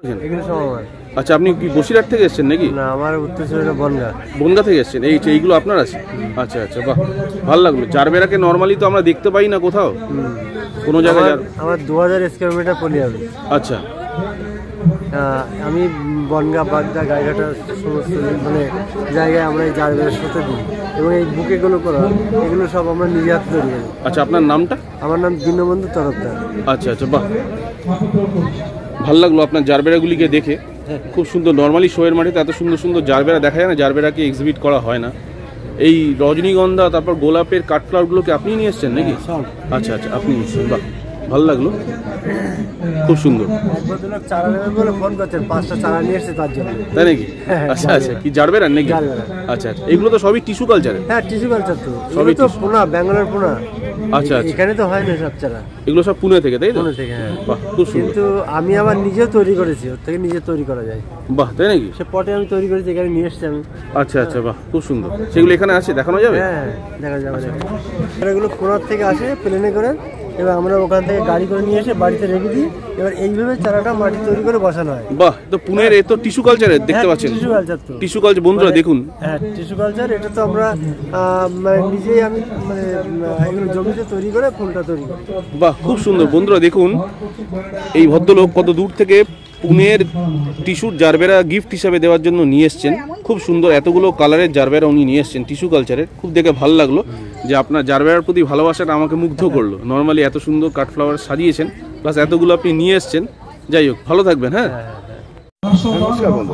আচ্ছা, আপনি কি বসিরহাট থেকে এসেছেন নাকি? না, আমার উত্তরসূরিটা বনগা। বনগা থেকে এসেছেন? এইগুলো আপনার আছে? আচ্ছা আচ্ছা, বাহ, ভালো লাগলো। জারবেরাকে নর্মালি তো আমরা দেখতে পাই না কোথাও, কোনো জায়গায়। আমার 2000 স্কয়ার মিটার পলি হবে। আচ্ছা, আমি বনগা, বাগদা, গাইঘাটা সমস্ত মানে জায়গায় আমরা এই জারবেরার সাথে দিই, এবং এই বুকেগুলো করা এগুলো সব আমরা নিজে হাতে তৈরি করি। আচ্ছা, আপনার নামটা? আমার নাম দীনবন্ধু তরফদার। আচ্ছা আচ্ছা, বাহ, ভালো লাগলো আপনার জারবেরাগুলিকে দেখে, খুব সুন্দর। নর্মালি শোয়ের মাটিতে এত সুন্দর সুন্দর জারবেরা দেখা যায় না, জারবেরাকে এক্সিবিট করা হয় না। এই রজনীগন্ধা, তারপর গোলাপের কাঠফ্লাওয়ারগুলোকে আপনি নিয়ে এসছেন নাকি? আচ্ছা আচ্ছা, আপনি নিয়েছেন, বাহ, ভালো লাগলো, খুব সুন্দর। চারা নেবেন বলে ফোন করছেন, 5টা চারা নিয়ে এসেছে তার জন্য। তাই নাকি? আচ্ছা আচ্ছা, কি জারবেরা নাকি? আচ্ছা আচ্ছা, এগুলো তো সবই টিস্যু কালচারে? হ্যাঁ, টিস্যু কালচার তো, সবই তো পোনা, ব্যাঙ্গালোর পোনা। আচ্ছা আচ্ছা, এখানে তো হয় না সব চারা, এগুলো সব পুনে থেকে, তাই তো? পুনে থেকে, হ্যাঁ। বাহ, খুব সুন্দর। কিন্তু আমি আবার নিজেও তৈরি করেছি, ওর থেকে নিজে তৈরি করা যায়। বাহ, তাই নাকি? সে পটে আমি তৈরি করেছি, এখানে নিয়ে এসেছি আমি। আচ্ছা আচ্ছা, বাহ, খুব সুন্দর। সেগুলো এখানে আছে, দেখানো যাবে? হ্যাঁ, দেখা যাবে। এগুলো পোনার থেকে আসে প্লেনে করে, এবার আমরা ওখান থেকে গাড়ি করে নিয়ে এসে বাড়িতে রেখে দিই। এবার এইভাবে চারাটা মাটি তৈরি করে বসানো হয়। বাহ, তো পুনের এ তো টিস্যু কালচারের দেখতে পাচ্ছেন? টিস্যু কালচার তো, টিস্যু কালচার বন্ধুরা দেখুন। হ্যাঁ, টিস্যু কালচার, এটা তো আমরা নিজেই আমি মানে এগুলো জমিতে তৈরি করে ফুলটা তৈরি করি। বাহ, খুব সুন্দর। বন্ধুরা দেখুন, এই ভদ্রলোক কত দূর থেকে পুনের টিস্যুর জারবেরা গিফট হিসাবে দেওয়ার জন্য নিয়ে এসছেন। খুব সুন্দর, এতগুলো কালারের জারবেরা উনি নিয়ে এসছেন টিস্যু কালচারের। খুব দেখে ভালো লাগলো যে আপনার জারবেরার প্রতি ভালোবাসাটা আমাকে মুগ্ধ করলো। নর্মালি এত সুন্দর কাঠফ্লাওয়ার সাজিয়েছেন, প্লাস এতগুলো আপনি নিয়ে এসছেন। যাই হোক, ভালো থাকবেন। হ্যাঁ, নমস্কার বন্ধু,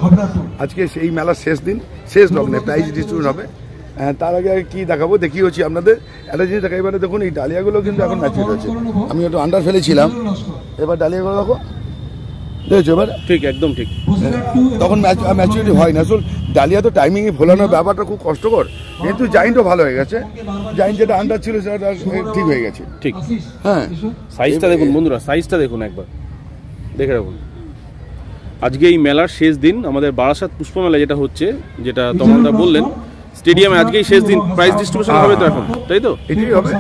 আজকে এই মেলার শেষ দিন, শেষ লগ্নে প্রাইজ ডিস্ট্রিবিউশন হবে। তার আগে কি দেখাবো, দেখিয়ে হচ্ছি আপনাদের একটা জিনিস দেখা। এবারে দেখুন, এই ডালিয়াগুলো কিন্তু এখন ম্যাচিউর হয়েছে। আমি একটু আন্ডার ফেলেছিলাম, এবার ডালিয়াগুলো দেখো, দেখছো এবার? ঠিক, একদম ঠিক। তখন ম্যাচুরিটি হয় না। আসলে ডালিয়া তো টাইমিংয়ে ফোলানোর ব্যাপারটা খুব কষ্টকর, কিন্তু জাইন্টও ভালো হয়ে গেছে। জাইন্ট যেটা আন্ডার ছিল সেটা ঠিক হয়ে গেছে। ঠিক, হ্যাঁ। সাইজটা দেখুন বন্ধুরা, সাইজটা দেখুন, একবার দেখে রাখুন। আজকে এই মেলার শেষ দিন, আমাদের বারাসাত পুষ্প মেলা যেটা হচ্ছে, যেটা তমলদা বললেন স্টেডিয়ামে আজকেই শেষ দিন। প্রাইজ ডিস্ট্রিবিউশন হবে তো এখন, তাই তো? এটাই হবে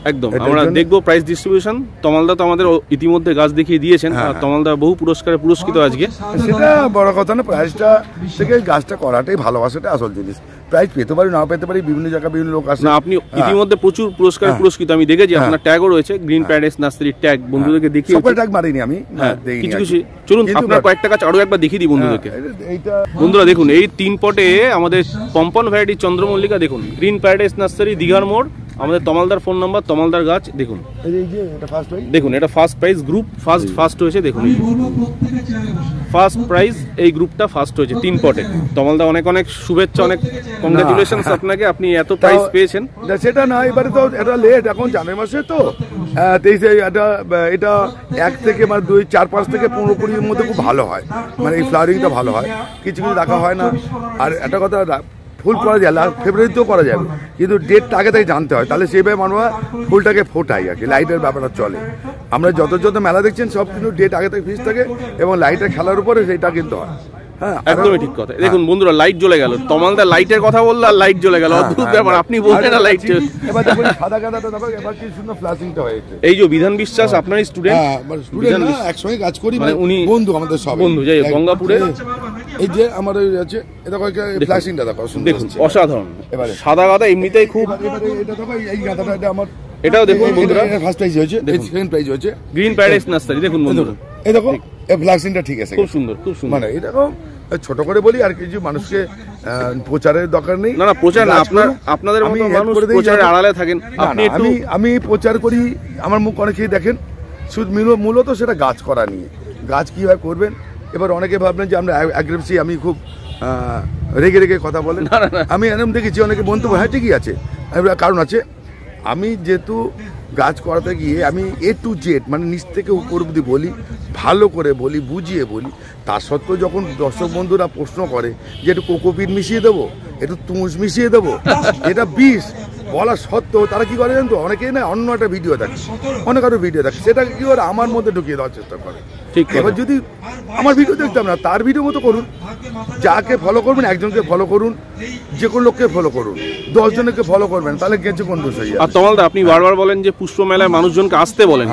একদম। আমরা দেখবো প্রাইজ ডিস্ট্রিবিউশন। তমালদা তো আমাদের ইতিমধ্যে গাছ দেখিয়ে দিয়েছেন, আর তমালদা বহু পুরস্কারে পুরস্কৃত আজকে। সেটা বড় কথা না, প্রাইজটা থেকে গাছটা করাটাই ভালোবাসাটা আসল জিনিস। প্রাইজ পেতে পারি, না পেতে পারি, বিভিন্ন জায়গায় বিভিন্ন লোক আসে। না, আপনি ইতিমধ্যে প্রচুর পুরস্কার পুরস্কৃত আমি দেখেছি। আপনার ট্যাগও রয়েছে, গ্রিন প্যারাডাইস নার্সারি ট্যাগ। বন্ধুদেরকে দেখিয়ে ট্যাগ মারিনি আমি, কিছু কিছু। চলুন আপনার কয়েকটা গাছ আরো একবার দেখিয়ে দিই বন্ধুদেরকে। বন্ধুরা দেখুন, এই 3 পটে আমাদের পম্পন ভ্যারাইটি চন্দ্রমল্লিকা দেখুন, গ্রিন প্যারাডাইস নার্সারি, দীঘার মোড়, আমাদের তমালদার ফোন নাম্বার, তমালদার গাছ দেখুন। দেখুন, এটা ফার্স্ট প্রাইজ গ্রুপ, ফার্স্ট হয়েছে। দেখুন, ফার্স্ট প্রাইজ এই গ্রুপটা ফার্স্ট হয়েছে 3 পটে। তমালদা অনেক অনেক শুভেচ্ছা, অনেক কংগ্রাচুলেশনস আপনাকে, আপনি এত প্রাইজ পেয়েছেন। সেটা না, এবারে তো এটা লেট, এখন জানুয়ারি মাসে তো 23 এটা 1 থেকে মানে 2, 4, 5 থেকে 15-20-এর মধ্যে খুব ভালো হয়, মানে এই ফ্লাওয়ারিংটা ভালো হয়। কিছু কিছু রাখা হয় না। আর একটা কথা, ফুল করা যায় ফেব্রুয়ারিতেও করা যাবে, কিন্তু ডেটটা আগে থেকে জানতে হয়, তাহলে সেইভাবে মানুষ ফুলটাকে ফোটাই আর কি। লাইটের ব্যাপারটা চলে। আমরা যত মেলা দেখছেন সব কিন্তু ডেট আগে থেকে ফিক্স থাকে, এবং লাইটের খেলার উপরে সেইটা কিন্তু হয়। হ্যাঁ, একদমই ঠিক কথা। দেখুন বন্ধুরা, লাইট জ্বলে গেল। তমালদা লাইটের কথা বললো আর লাইট জ্বলে গেল, অদ্ভুত ব্যাপার। আপনি বললেন না লাইট। এবার দেখুন সাদা গাঁদাটা দেখো, এবার কি সুন্দর ফ্ল্যাশিংটা হয়েছে। এই যে বিধান বিশ্বাস, আপনারই স্টুডেন্ট, একসঙ্গে কাজ করি, মানে উনি বন্ধু, আমাদের সব বন্ধু। যাই গঙ্গাপুরে এই যে আমার আছে, এটা ফ্ল্যাশিংটা দেখো, দেখুন অসাধারণ। এবারে সাদা গাঁদা এমনিতেই খুব, এটা দেখো, এই গাঁদাটা এটা আমার, এটাও দেখুন বন্ধুরা, ফার্স্ট প্রাইজ হয়েছে, সেকেন্ড প্রাইজ হয়েছে, গ্রিন প্যারাডাইস নার্সারি। দেখুন বন্ধুরা, এই দেখো, এই ফ্ল্যাশিংটা ঠিক আছে, খুব সুন্দর, খুব সুন্দর। মানে এরকম ছোট করে বলি আর কিছু, মানুষকে প্রচারের দরকার নেই। না, প্রচার না, আপনাদের মতো মানুষ প্রচারের আড়ালে থাকেন। আমি প্রচার করি, আমার মুখ অনেকেই দেখেন, শুধু মূলত সেটা গাছ করা নিয়ে, গাছ কীভাবে করবেন। এবার অনেকে ভাবলেন যে আমরা অ্যাগ্রেসিভ, আমি খুব রেগে রেগে কথা বলেন। আমি এরকম দেখেছি অনেকে মন্তব্য, হ্যাঁ ঠিকই আছে, কারণ আছে। আমি যেহেতু গাছ করাতে গিয়ে আমি A to Z মানে নিচ থেকে উপর অবধি বলি, ভালো করে বলি, বুঝিয়ে বলি। তার সত্ত্বেও যখন দর্শক বন্ধুরা প্রশ্ন করে যে একটু কোকোপিট মিশিয়ে দেবো, একটু তুষ মিশিয়ে দেবো, এটা বিষ বলা সত্ত্বেও তারা কি করে জানো তো, অনেকেই না অন্য একটা ভিডিও দেখে, অনেক আরো ভিডিও দেখে, সেটাকে কি করে আমার মধ্যে ঢুকিয়ে দেওয়ার চেষ্টা করে। ঠিক, এবার যদি আমার ভিডিও দেখতাম না, তার ভিডিও মতো করুন। যাকে ফলো করবেন, একজনকে ফলো করুন, যে কোনো লোককে ফলো করুন, 10 জনকে ফলো করবেন, তাহলে গেছে কোন দোষ হয়ে যাবে। আর তমালদা, আপনি বারবার বলেন যে পুষ্প মেলায় মানুষজনকে আসতে বলেন,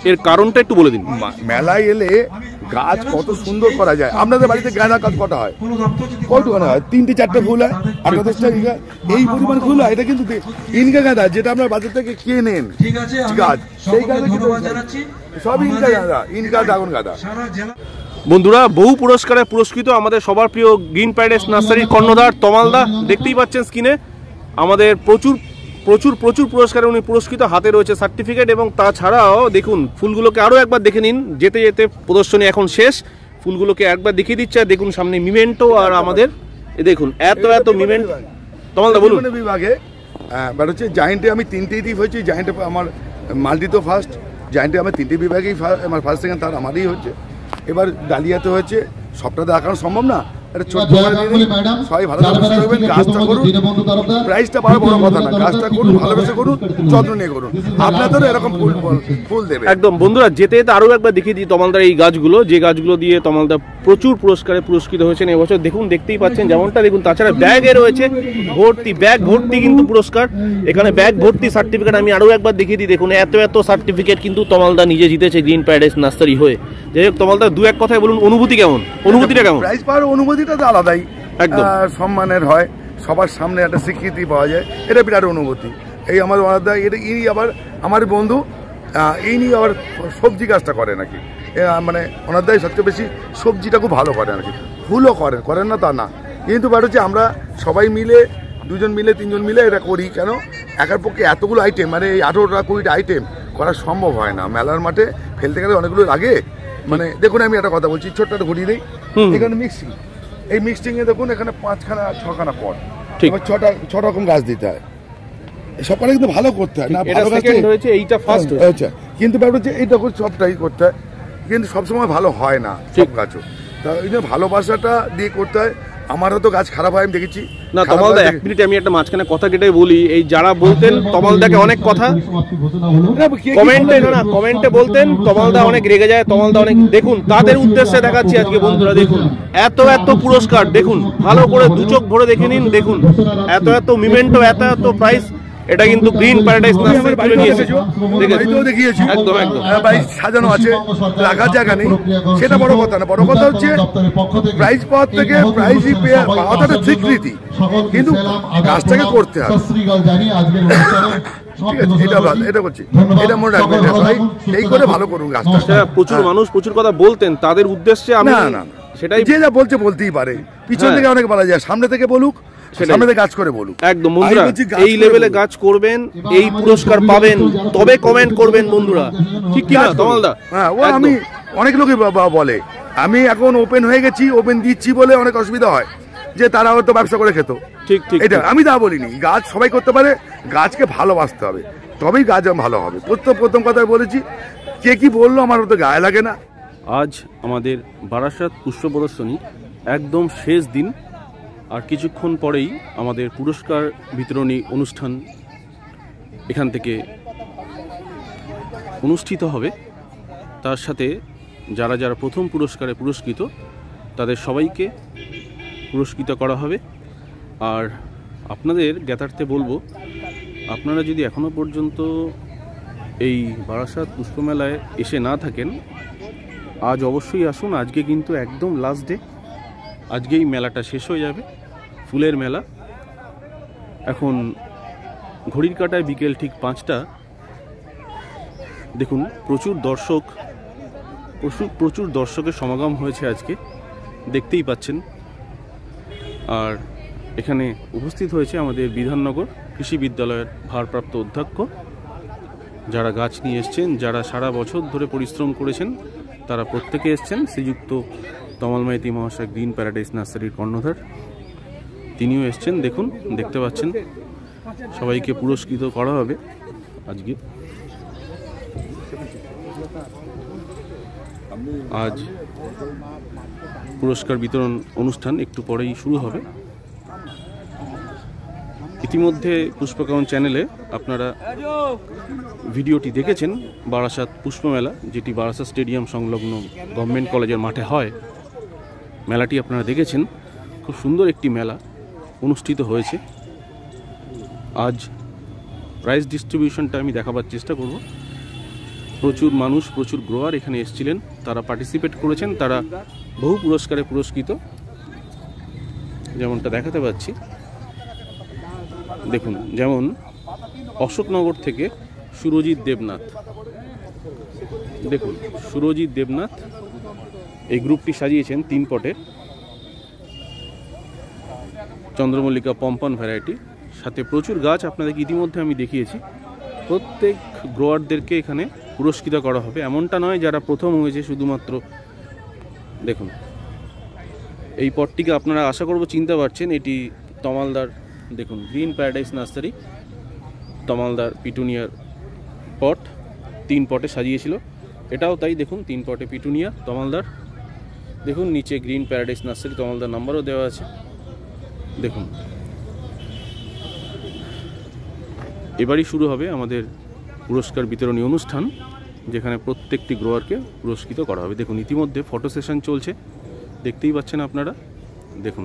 এর কারণটা একটু বলে দিন। মেলায় এলে গাছ কত সুন্দর করা যায়। আপনাদের বাড়িতে গাঁদা গাছ কটা হয়? কতখানে হয়? 3-4টে ফুল হয়, 8-10টা ইনকা। এই পরিমাণ ফুল হয়, এটা কিন্তু ইনকা গাঁদা, যেটা আপনার বাজার থেকে কেনেন গাছ, সেই গাঁদা কিন্তু সব ইনকা গাঁদা, ইনকা ড্রাগন গাঁদা। বন্ধুরা, বহু পুরস্কারে পুরস্কৃত আমাদের সবার প্রিয় গ্রিন প্যারাডাইস নার্সারির কর্ণধার তমালদা, দেখতেই পাচ্ছেন স্ক্রিনে। আমাদের প্রচুর প্রচুর প্রচুর পুরস্কারে উনি পুরস্কৃত, হাতে রয়েছে সার্টিফিকেট। এবং তাছাড়াও দেখুন ফুলগুলোকে আরও একবার দেখে নিন, যেতে যেতে প্রদর্শনী এখন শেষ। ফুলগুলোকে একবার দেখিয়ে দিচ্ছে, দেখুন সামনে মিমেন্টো, আর আমাদের দেখুন এত এত মিমেন্টো। তমালদা বলুন। বিভাগে বাট হচ্ছে জায়েন্টে আমি 3টেই দ্বীপ হয়েছি। জায়েন্টে আমার মাল্টি তো ফার্স্ট, জায়েন্টে আমার 3টে বিভাগেই আমার ফার্স্ট সেকেন্ড থার্ড আমারই হচ্ছে। এবার ডালিয়াতে হচ্ছে, সবটা দেখানো সম্ভব না, সবাই ভালোবেসে করবেন, গাছটা করুন, প্রাইসটা পাওয়ার বড় কথা না, গাছটা করুন, ভালোবেসে করুন, যত্ন নিয়ে করুন, আপনাদেরও এরকম ফুল দেবে। একদম বন্ধুরা, যেতে যেতে আরও একবার দেখিয়ে দিই তমালদার এই গাছগুলো, যে গাছগুলো দিয়ে তমালদা প্রচুর পুরস্কারে পুরস্কৃত হয়েছেন এবছর। দেখুন, দেখতেই পাচ্ছেন যেমনটা, দেখুন তাছাড়া ব্যাগে রয়েছে ভর্তি, ব্যাগ ভর্তি কিন্তু পুরস্কার, এখানে ব্যাগ ভর্তি সার্টিফিকেট। আমি আরও একবার দেখিয়ে দিই, দেখুন এত এত সার্টিফিকেট কিন্তু তমালদা নিজে জিতেছে গ্রিন প্যারাডাইস নার্সারি হয়ে। যাই হোক তমালদা, দু এক কথায় বলুন অনুভূতি কেমন? অনুভূতিটা কেমন? প্রাইজ পাওয়ার অনুভূতিটা তো আলাদাই, একদম সম্মানের হয়, সবার সামনে একটা স্বীকৃতি পাওয়া যায়, এটা বিরাট অনুভূতি। এই আমার ওনাদা, এটা ইনি আবার আমার বন্ধু, ইনি আবার সবজি গাছটা করে নাকি, মানে ওনাদাই সবচেয়ে বেশি সবজিটা খুব ভালো করে নাকি, ফুলও করেন না তা না, কিন্তু ব্যাট হচ্ছে আমরা সবাই মিলে, 2জন মিলে 3জন মিলে এটা করি। কেন একার পক্ষে এতগুলো আইটেম, মানে এই 18টা 20টা আইটেম করা সম্ভব হয় না। মেলার মাঠে ফেলতে গেলে অনেকগুলো লাগে। মানে দেখুন, আমি একটা কথা বলছি, ছোট্ট একটা ঘুরিয়ে দিই। এখানে মিক্সিং, এই মিক্সিংয়ে দেখুন এখানে 5খানা 6খানা পট, 6 রকম গাছ দিতে হয়, সবটা কিন্তু ভালো করতে হয় না, ভালো গাছ হয়েছে এইটা ফার্স্ট হয়েছে, কিন্তু ব্যাপার হচ্ছে এইটা সবটাই করতে হয়, কিন্তু সবসময় ভালো হয় না সব গাছও। তা ওই জন্য ভালোবাসাটা দিয়ে করতে হয়। আমারও তো গাছ খারাপ হয়, আমি দেখেছি না। তমালদা, 1 মিনিট আমি একটা মাঝখানে কথা কেটে বলি, এই যারা বলতেন তমালদাকে অনেক কথা কমেন্টে বলতেন, তমালদা অনেক রেগে যায়, তমালদা অনেক, দেখুন তাদের উদ্দেশ্যে দেখাচ্ছি আজকে বন্ধুরা। দেখুন এত এত পুরস্কার, দেখুন ভালো করে 2 চোখ ভরে দেখে নিন, দেখুন এত এত মিমেন্টো, এত এত প্রাইস, এটা কিন্তু গ্রিন প্যারাডাইস নার্সারি তুলে নিয়েছে। দেখিয়েছি একদম একদম বাড়ি সাজানো আছে, রাখার জায়গা নেই, সেটা বড় কথা না। বড় কথা হচ্ছে প্রাইজ পাওয়ার থেকে প্রাইজই পাওয়াটা একটা স্বীকৃতি, কিন্তু কাজটাকে করতে হবে। প্রচুর মানুষ প্রচুর কথা বলতেন, তাদের উদ্দেশ্যে আমি সেটাই, যে যা বলছে বলতেই পারে, পিছন থেকে অনেক বলা যায়, সামনে থেকে বলুক, গাছ করে বলুক। একদম বন্ধুরা, এই লেভেলে গাছ করবেন, এই পুরস্কার পাবেন, তবে কমেন্ট করবেন বন্ধুরা, ঠিক কি না তমালদা? হ্যাঁ, ও আমি অনেক লোকই বলে, আমি এখন ওপেন হয়ে গেছি, ওপেন দিচ্ছি বলে অনেক অসুবিধা হয়, যে তারা হয়তো ব্যবসা করে খেত। ঠিক ঠিক, এটা আমি তা বলিনি, গাছ সবাই করতে পারে, গাছকে ভালোবাসতে হবে, তবেই গাছ ভালো হবে। প্রথম কথায় বলেছি, কে কি বললো আমার তো গায়ে লাগে না। আজ আমাদের বারাসাত পুষ্প প্রদর্শনী একদম শেষ দিন, আর কিছুক্ষণ পরেই আমাদের পুরস্কার বিতরণী অনুষ্ঠান এখান থেকে অনুষ্ঠিত হবে। তার সাথে যারা যারা প্রথম পুরস্কারে পুরস্কৃত তাদের সবাইকে পুরস্কৃত করা হবে। আর আপনাদের জ্ঞাতার্থে বলবো, আপনারা যদি এখনও পর্যন্ত এই বারাসাত পুষ্পমেলায় এসে না থাকেন, আজ অবশ্যই আসুন। আজকে কিন্তু একদম লাস্ট ডে, আজকেই মেলাটা শেষ হয়ে যাবে, ফুলের মেলা। এখন ঘড়ির কাঁটায় বিকেল ঠিক 5টা। দেখুন প্রচুর দর্শকের সমাগম হয়েছে আজকে, দেখতেই পাচ্ছেন। আর এখানে উপস্থিত হয়েছে আমাদের বিধাননগর কৃষি বিদ্যালয়ের ভারপ্রাপ্ত অধ্যক্ষ, যারা গাছ নিয়ে এসছেন, যারা সারা বছর ধরে পরিশ্রম করেছেন, তারা প্রত্যেকে এসছেন। শ্রীযুক্ত তমাল মাইতি মহাশয়, গ্রিন প্যারাডাইস নার্সারির কর্ণধার, তিনিও এসছেন। দেখুন, দেখতে পাচ্ছেন সবাইকে পুরস্কৃত করা হবে আজকে। আজ পুরস্কার বিতরণ অনুষ্ঠান একটু পরেই শুরু হবে। ইতিমধ্যে পুষ্পকাউন চ্যানেলে আপনারা ভিডিওটি দেখেছেন, বারাসাত পুষ্পমেলা, যেটি বারাসাত স্টেডিয়াম সংলগ্ন গভর্নমেন্ট কলেজের মাঠে হয়। মেলাটি আপনারা দেখেছেন, খুব সুন্দর একটি মেলা অনুষ্ঠিত হয়েছে। আজ প্রাইজ ডিস্ট্রিবিউশনটা আমি দেখাবার চেষ্টা করব। প্রচুর মানুষ, প্রচুর গ্রোয়ার এখানে এসেছিলেন, তারা পার্টিসিপেট করেছেন, তারা বহু পুরস্কারে পুরস্কৃত, যেমনটা দেখাতে পাচ্ছি। দেখুন, যেমন অশোকনগর থেকে সুরজিৎ দেবনাথ, দেখুন সুরজিৎ দেবনাথ এই গ্রুপটি সাজিয়েছেন 3 পটে চন্দ্রমল্লিকা পম্পন ভ্যারাইটি, সাথে প্রচুর গাছ আপনাদেরকে ইতিমধ্যে আমি দেখিয়েছি। প্রত্যেক গ্রোয়ারদেরকে এখানে পুরস্কৃত করা হবে, এমনটা নয় যারা প্রথম হয়েছে শুধুমাত্র। দেখুন এই পটটিকে আপনারা আশা করব চিনতে পারছেন, এটি তমালদার, দেখুন গ্রিন প্যারাডাইস নার্সারি তমালদার পিটুনিয়ার পট 3 পটে সাজিয়েছিল। এটাও তাই, দেখুন 3 পটে পিটুনিয়া তমালদার, দেখুন নিচে গ্রিন প্যারাডাইস নার্সারি তমালদার নাম্বারও দেওয়া আছে। দেখুন এবারই শুরু হবে আমাদের পুরস্কার বিতরণী অনুষ্ঠান, যেখানে প্রত্যেকটি গ্রোয়ারকে পুরস্কৃত করা হবে। দেখুন ইতিমধ্যে ফটো সেশন চলছে, দেখতেই পাচ্ছেন আপনারা। দেখুন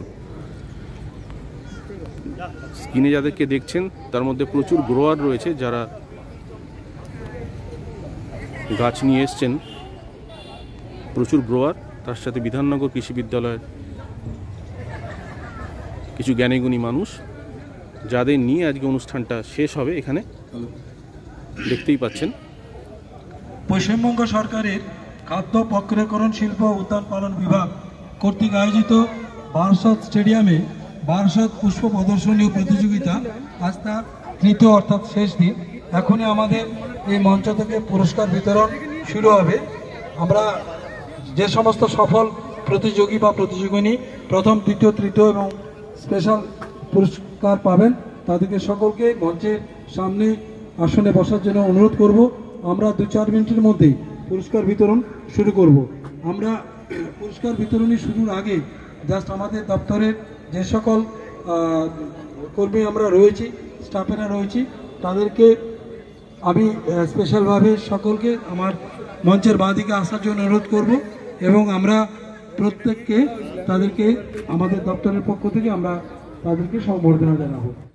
স্ক্রিনে যাদেরকে দেখছেন তার মধ্যে প্রচুর গ্রোয়ার রয়েছে যারা গাছ নিয়ে এসছেন, প্রচুর গ্রোয়ার, তার সাথে বিধাননগর কৃষি বিদ্যালয়ের কিছু জ্ঞানীগুণী মানুষ, যাদের নিয়ে আজকে অনুষ্ঠানটা শেষ হবে এখানে, দেখতেই পাচ্ছেন। পশ্চিমবঙ্গ সরকারের খাদ্য প্রক্রিয়াকরণ শিল্প উদ্যান পালন বিভাগ কর্তৃক আয়োজিত বারাসত স্টেডিয়ামে বারাসত পুষ্প প্রদর্শনী প্রতিযোগিতা আজ তার 3য় অর্থাৎ শেষ দিন। এখনই আমাদের এই মঞ্চ থেকে পুরস্কার বিতরণ শুরু হবে। আমরা যে সমস্ত সফল প্রতিযোগী বা প্রতিযোগিনী 1ম, 2য়, 3য় এবং স্পেশাল পুরস্কার পাবেন, তাদেরকে সকলকে মঞ্চের সামনে আসনে বসার জন্য অনুরোধ করব। আমরা 2-4 মিনিটের মধ্যেই পুরস্কার বিতরণ শুরু করব। আমরা পুরস্কার বিতরণী শুরুর আগে জাস্ট আমাদের দপ্তরের যে সকল কর্মী আমরা রয়েছি, স্টাফেরা রয়েছি, তাদেরকে আমি স্পেশালভাবে সকলকে আমার মঞ্চের বাঁদিকে আসার জন্য অনুরোধ করব এবং আমরা প্রত্যেককে তাদেরকে আমাদের দপ্তরের পক্ষ থেকে আমরা তাদেরকে সম্বর্ধনা জানাবো।